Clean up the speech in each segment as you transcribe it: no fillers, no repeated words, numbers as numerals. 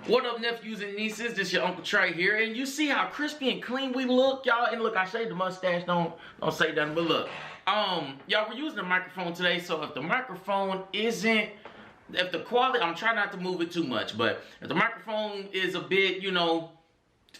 What up, nephews and nieces? This your Uncle Trey here, and you see how crispy and clean we look, y'all. And look, I shaved the mustache. Don't say nothing, but look, y'all, we're using the microphone today. So if the microphone isn't, if the quality, I'm trying not to move it too much, but if the microphone is a bit, you know,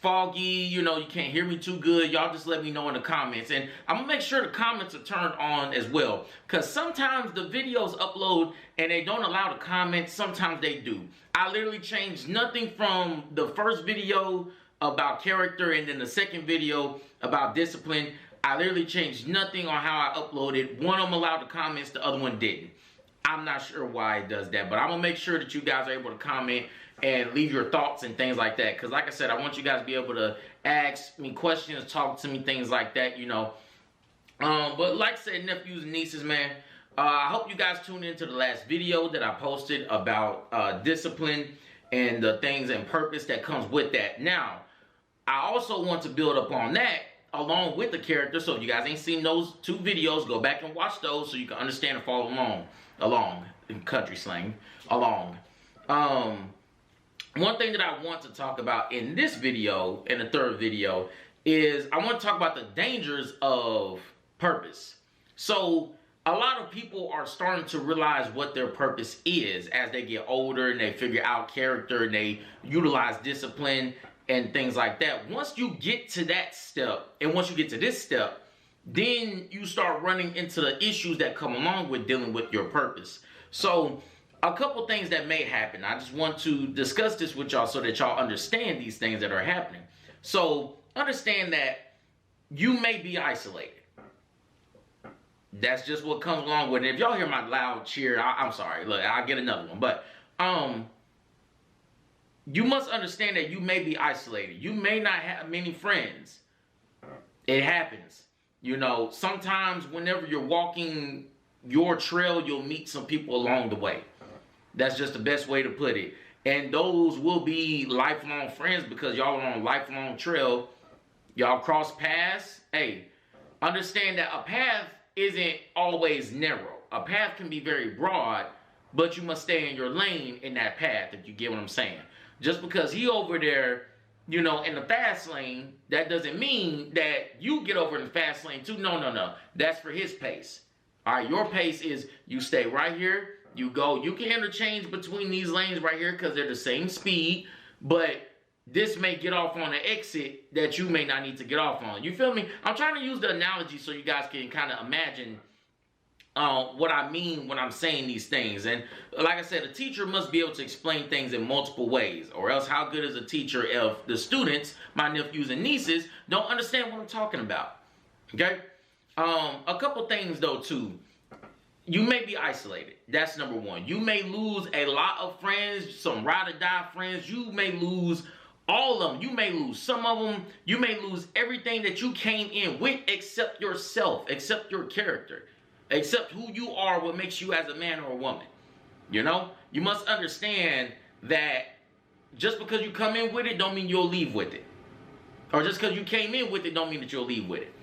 foggy, you know, you can't hear me too good, y'all just let me know in the comments. And I'm gonna make sure the comments are turned on as well, because sometimes the videos upload and they don't allow the comments. Sometimes they do. I literally changed nothing from the first video about character and then the second video about discipline. I literally changed nothing on how I uploaded. One of them allowed the comments, the other one didn't. I'm not sure why it does that, but I'm gonna make sure that you guys are able to comment and leave your thoughts and things like that. Because like I said, I want you guys to be able to ask me questions, talk to me, things like that, you know. But like I said, nephews and nieces, man, I hope you guys tuned into the last video that I posted about discipline and the things and purpose that comes with that. Now, I also want to build upon that along with the character. So if you guys ain't seen those two videos, go back and watch those so you can understand and follow along in country slang, along. One thing that I want to talk about in this video, in the third video, is I want to talk about the dangers of purpose. So a lot of people are starting to realize what their purpose is as they get older and they figure out character and they utilize discipline and things like that. Once you get to that step, and once you get to this step, then you start running into the issues that come along with dealing with your purpose. So a couple things that may happen. I just want to discuss this with y'all so that y'all understand these things that are happening. So understand that you may be isolated. That's just what comes along with it. If y'all hear my loud cheer, I'm sorry. Look, I'll get another one. But you must understand that you may be isolated. You may not have many friends. It happens. You know, sometimes whenever you're walking your trail, you'll meet some people along the way. That's just the best way to put it. And those will be lifelong friends because y'all are on a lifelong trail. Y'all cross paths. Hey, understand that a path isn't always narrow. A path can be very broad, but you must stay in your lane in that path, if you get what I'm saying. Just because he over there, you know, in the fast lane, that doesn't mean that you get over in the fast lane too. No. That's for his pace. All right, your pace is you stay right here. You go. You can interchange between these lanes right here because they're the same speed, but this may get off on an exit that you may not need to get off on. You feel me? I'm trying to use the analogy so you guys can kind of imagine what I mean when I'm saying these things. And like I said, a teacher must be able to explain things in multiple ways, or else how good is a teacher if the students, my nephews and nieces, don't understand what I'm talking about? Okay? A couple things though too. You may be isolated. That's number one. You may lose a lot of friends, some ride or die friends. You may lose all of them. You may lose some of them. You may lose everything that you came in with except yourself, except your character, except who you are, what makes you as a man or a woman. You know? You must understand that just because you come in with it don't mean you'll leave with it. Or just because you came in with it don't mean that you'll leave with it.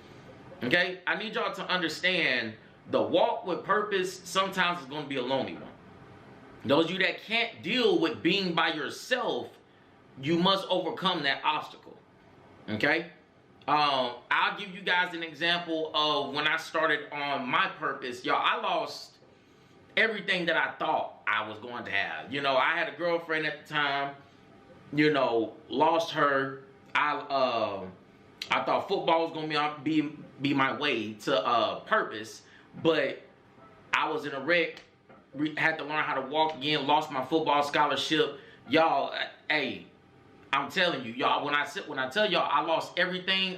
Okay? I need y'all to understand the walk with purpose sometimes is going to be a lonely one. Those of you that can't deal with being by yourself, you must overcome that obstacle. Okay? I'll give you guys an example of when I started on my purpose. Y'all, I lost everything that I thought I was going to have. You know, I had a girlfriend at the time, you know, lost her. I thought football was going to be my way to purpose. But I was in a wreck, had to learn how to walk again, lost my football scholarship. Y'all, hey, I'm telling you, y'all, when I tell y'all I lost everything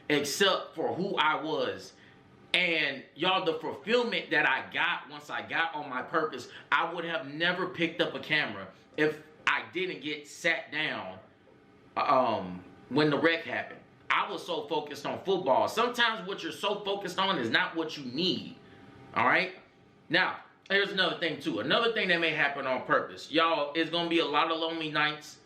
except for who I was. And y'all, the fulfillment that I got once I got on my purpose, I would have never picked up a camera if I didn't get sat down when the wreck happened. I was so focused on football. Sometimes what you're so focused on is not what you need. All right? Now, here's another thing too. Another thing that may happen on purpose. Y'all, it's going to be a lot of lonely nights.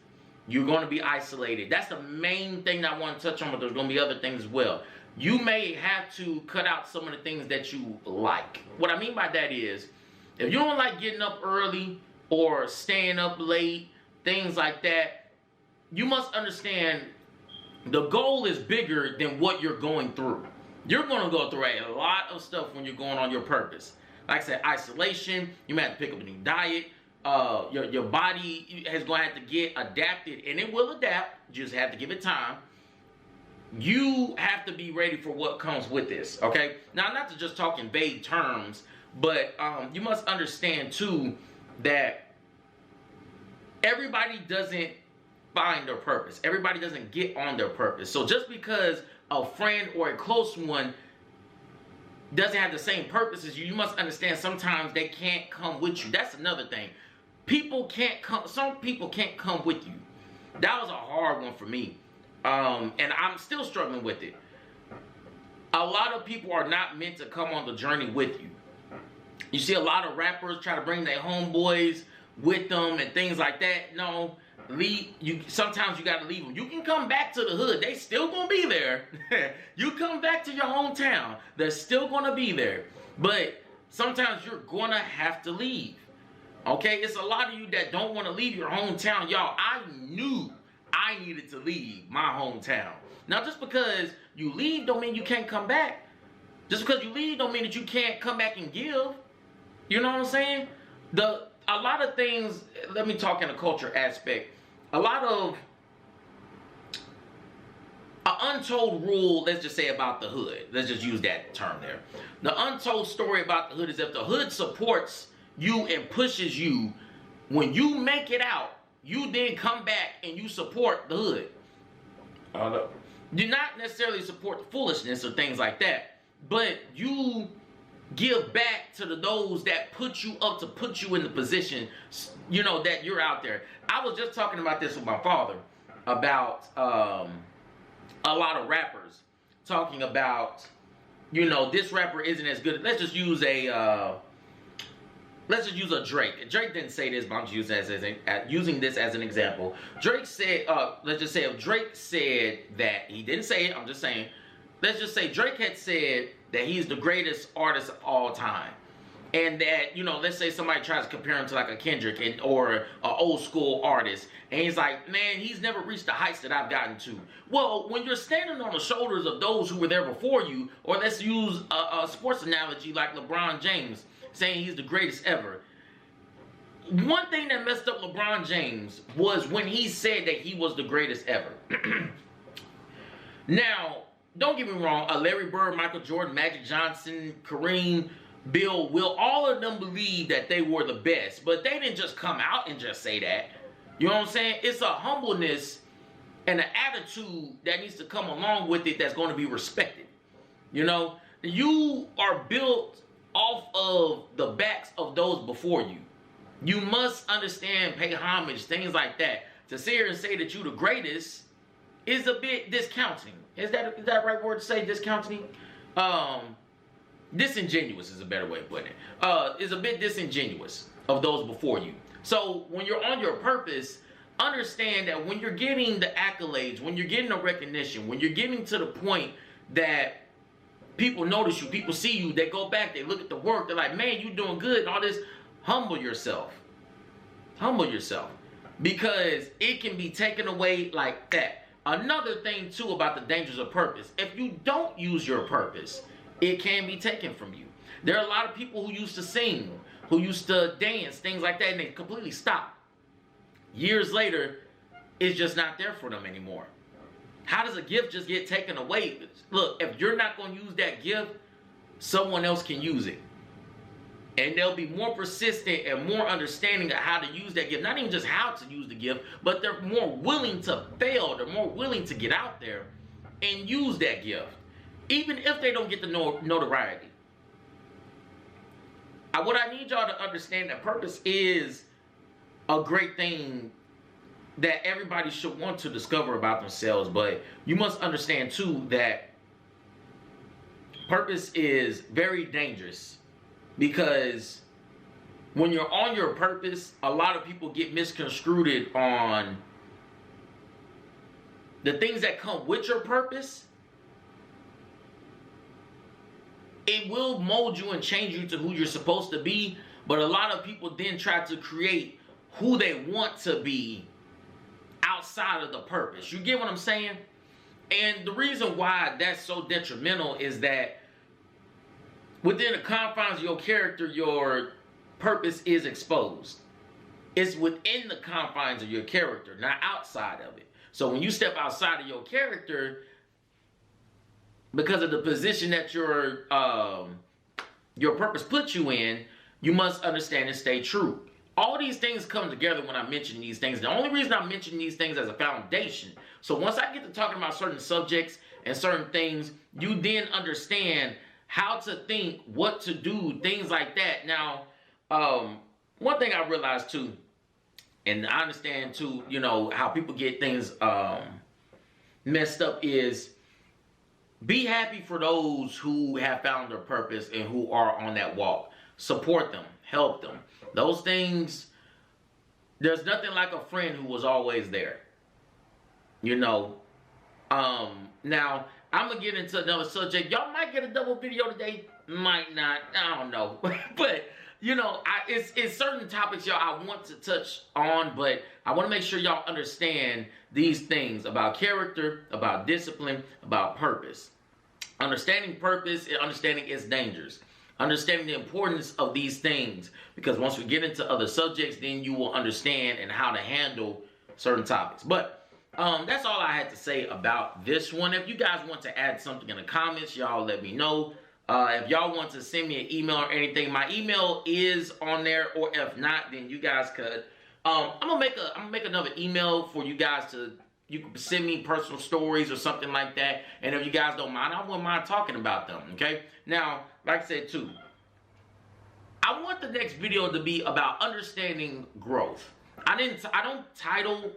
You're going to be isolated. That's the main thing that I want to touch on, but there's going to be other things as well. You may have to cut out some of the things that you like. What I mean by that is, if you don't like getting up early, or staying up late, things like that. You must understand the goal is bigger than what you're going through. You're going to go through a lot of stuff when you're going on your purpose. Like I said, isolation, you might have to pick up a new diet. Your body is going to have to get adapted, and it will adapt. You just have to give it time. You have to be ready for what comes with this, okay? Now, not to just talk in vague terms, but you must understand, too, that everybody doesn't find their purpose. Everybody doesn't get on their purpose. So just because a friend or a close one doesn't have the same purpose as you, you must understand sometimes they can't come with you. That's another thing. People can't come, some people can't come with you. That was a hard one for me. And I'm still struggling with it. A lot of people are not meant to come on the journey with you. You see a lot of rappers try to bring their homeboys with them and things like that. No, sometimes you got to leave them. You can come back to the hood. They still going to be there. You come back to your hometown. They're still going to be there. But sometimes you're going to have to leave. Okay? It's a lot of you that don't want to leave your hometown. Y'all, I knew I needed to leave my hometown. Now, just because you leave don't mean you can't come back. Just because you leave don't mean that you can't come back and give. You know what I'm saying? A lot of things, let me talk in a culture aspect. A lot of an untold rule, let's just say about the hood. Let's just use that term there. The untold story about the hood is if the hood supports you and pushes you, when you make it out, you then come back and you support the hood. Do not necessarily support the foolishness or things like that, but you give back to those that put you up to put you in the position, you know, that you're out there. I was just talking about this with my father about a lot of rappers talking about, you know, this rapper isn't as good. Let's just use a Drake. Drake didn't say this, but I'm just using this as an example. Drake said, let's just say if Drake said that, he didn't say it, I'm just saying, let's just say Drake had said that he's the greatest artist of all time. And that, you know, let's say somebody tries to compare him to like a Kendrick or an old school artist. And he's like, man, he's never reached the heights that I've gotten to. Well, when you're standing on the shoulders of those who were there before you, or let's use a sports analogy like LeBron James, saying he's the greatest ever. One thing that messed up LeBron James was when he said that he was the greatest ever. Now, don't get me wrong, Larry Bird, Michael Jordan, Magic Johnson, Kareem, Bill, Will, all of them believe that they were the best, but they didn't just come out and just say that. You know what I'm saying? It's a humbleness and an attitude that needs to come along with it that's going to be respected. You know, you are built off of the backs of those before you. You must understand, pay homage, things like that. To sit here and say that you're the greatest is a bit discounting. Is that the right word to say, discounting? Disingenuous is a better way of putting it. Is a bit disingenuous of those before you. So when you're on your purpose, understand that when you're getting the accolades, when you're getting the recognition, when you're getting to the point that people notice you, people see you, they go back, they look at the work, they're like, man, you doing good and all this. Humble yourself. Humble yourself. Because it can be taken away like that. Another thing too about the dangers of purpose. If you don't use your purpose, it can be taken from you. There are a lot of people who used to sing, who used to dance, things like that, and they completely stopped. Years later, it's just not there for them anymore. How does a gift just get taken away? Look, if you're not going to use that gift, someone else can use it. And they'll be more persistent and more understanding of how to use that gift. Not even just how to use the gift, but they're more willing to fail. They're more willing to get out there and use that gift. Even if they don't get the notoriety. What I need y'all to understand, that purpose is a great thing that everybody should want to discover about themselves. But you must understand too that purpose is very dangerous. Because when you're on your purpose, a lot of people get misconstrued on the things that come with your purpose. It will mold you and change you to who you're supposed to be. But a lot of people then try to create who they want to be outside of the purpose. You get what I'm saying? And the reason why that's so detrimental is that within the confines of your character, your purpose is exposed. It's within the confines of your character, not outside of it. So when you step outside of your character, because of the position that your purpose puts you in, you must understand and stay true. All these things come together when I mention these things. The only reason I mention these things as a foundation, so once I get to talking about certain subjects and certain things, you then understand how to think, what to do, things like that. Now, one thing I realized too, and I understand too, you know, how people get things messed up is be happy for those who have found their purpose and who are on that walk. Support them, help them. Those things, there's nothing like a friend who was always there. You know, now I'm gonna get into another subject. Y'all might get a double video today, might not. I don't know, but you know, it's certain topics y'all I want to touch on, but I want to make sure y'all understand these things about character, about discipline, about purpose. Understanding purpose and understanding its dangers. Understanding the importance of these things, because once we get into other subjects, then you will understand and how to handle certain topics. But that's all I had to say about this one. If you guys want to add something in the comments, y'all let me know. If y'all want to send me an email or anything, my email is on there, or if not, then you guys could. I'm gonna make another email for you guys to. You can send me personal stories or something like that, and if you guys don't mind, I wouldn't mind talking about them. Okay. Now, like I said too, I want the next video to be about understanding growth. I don't title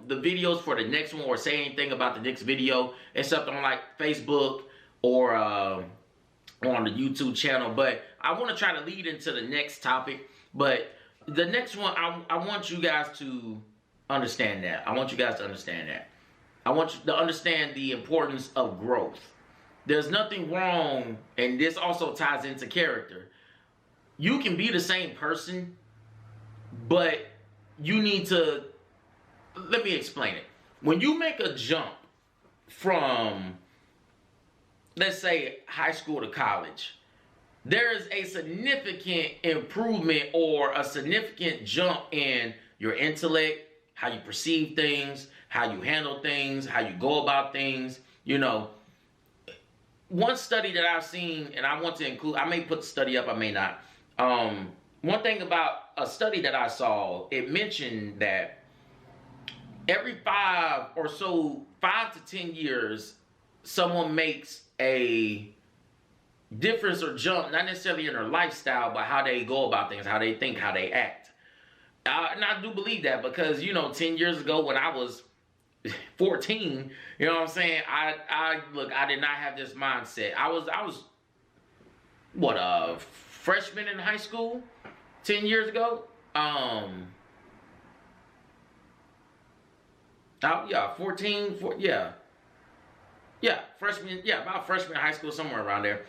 the videos for the next one or say anything about the next video except on like Facebook or on the YouTube channel, but I want to try to lead into the next topic. But the next one, I want you guys to understand that. I want you guys to understand that. I want you to understand the importance of growth. There's nothing wrong, and this also ties into character. You can be the same person, but you need to, let me explain it. When you make a jump from, let's say, high school to college, there is a significant improvement or a significant jump in your intellect, how you perceive things, how you handle things, how you go about things. You know, one study that I've seen, and I want to include, I may put the study up, I may not. One thing about a study that I saw, it mentioned that every 5 to 10 years, someone makes a difference or jump, not necessarily in their lifestyle, but how they go about things, how they think, how they act. And I do believe that because, you know, 10 years ago when I was 14, you know what I'm saying? Look, I did not have this mindset. I was what, a freshman in high school 10 years ago? Yeah, 14, freshman, about freshman in high school, somewhere around there.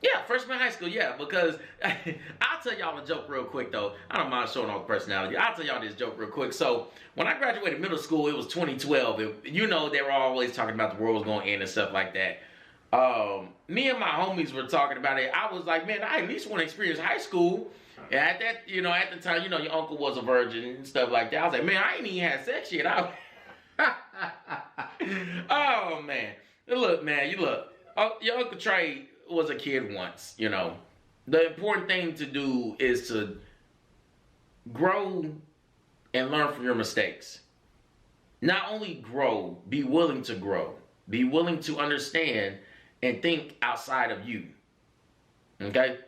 Yeah, freshman high school, yeah, because I'll tell y'all a joke real quick, though. I don't mind showing off personality. I'll tell y'all this joke real quick. So, when I graduated middle school, it was 2012. You know, they were always talking about the world was going to end and stuff like that. Me and my homies were talking about it. I was like, man, I at least want to experience high school. And at that, you know, at the time, you know, your uncle was a virgin and stuff like that. I was like, man, I ain't even had sex yet. Oh, man. Look, man, your Uncle Trey was a kid once, you know. The important thing to do is to grow and learn from your mistakes. Not only grow, be willing to grow. Be willing to understand and think outside of you. Okay?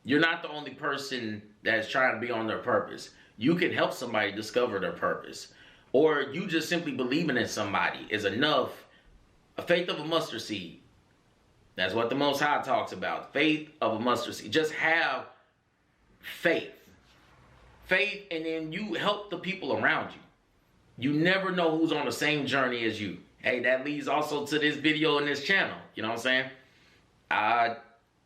You're not the only person that's trying to be on their purpose. You can help somebody discover their purpose. Or you just simply believing in somebody is enough. A faith of a mustard seed. That's what the Most High talks about. Faith of a mustard seed. Just have faith. Faith, and then you help the people around you. You never know who's on the same journey as you. Hey, that leads also to this video and this channel. You know what I'm saying? I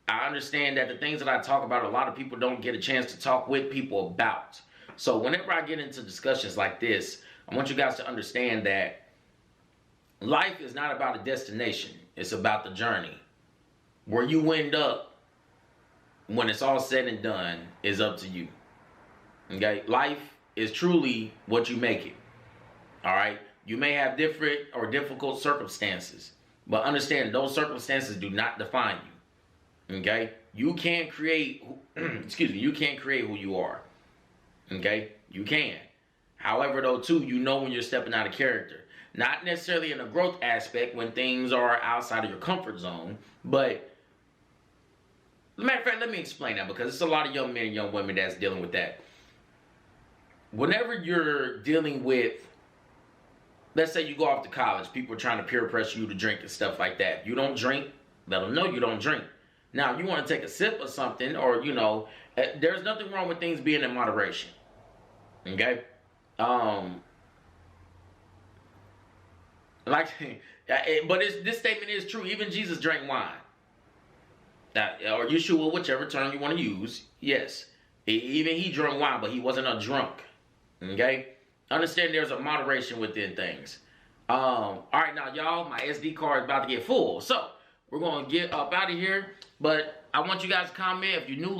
I understand that the things that I talk about, a lot of people don't get a chance to talk with people about. So whenever I get into discussions like this, I want you guys to understand that life is not about a destination. It's about the journey. Where you end up when it's all said and done is up to you. Okay? Life is truly what you make it. All right? You may have different or difficult circumstances, but understand those circumstances do not define you. Okay? You can't create, you can't create who you are. Okay? You can. However, though, too, you know when you're stepping out of character. Not necessarily in a growth aspect when things are outside of your comfort zone, but matter of fact, let me explain that, because it's a lot of young men and young women that's dealing with that. Whenever you're dealing with, let's say you go off to college, people are trying to peer pressure you to drink and stuff like that. If you don't drink, let them know you don't drink. Now, if you want to take a sip of something, or, there's nothing wrong with things being in moderation. Okay? But this statement is true. Even Jesus drank wine. Or Yeshua, whichever term you want to use. Yes. Even he drank wine, but he wasn't a drunk. Okay? Understand there's a moderation within things. Alright, now y'all, my SD card is about to get full. So, we're going to get up out of here. But I want you guys to comment if you're new.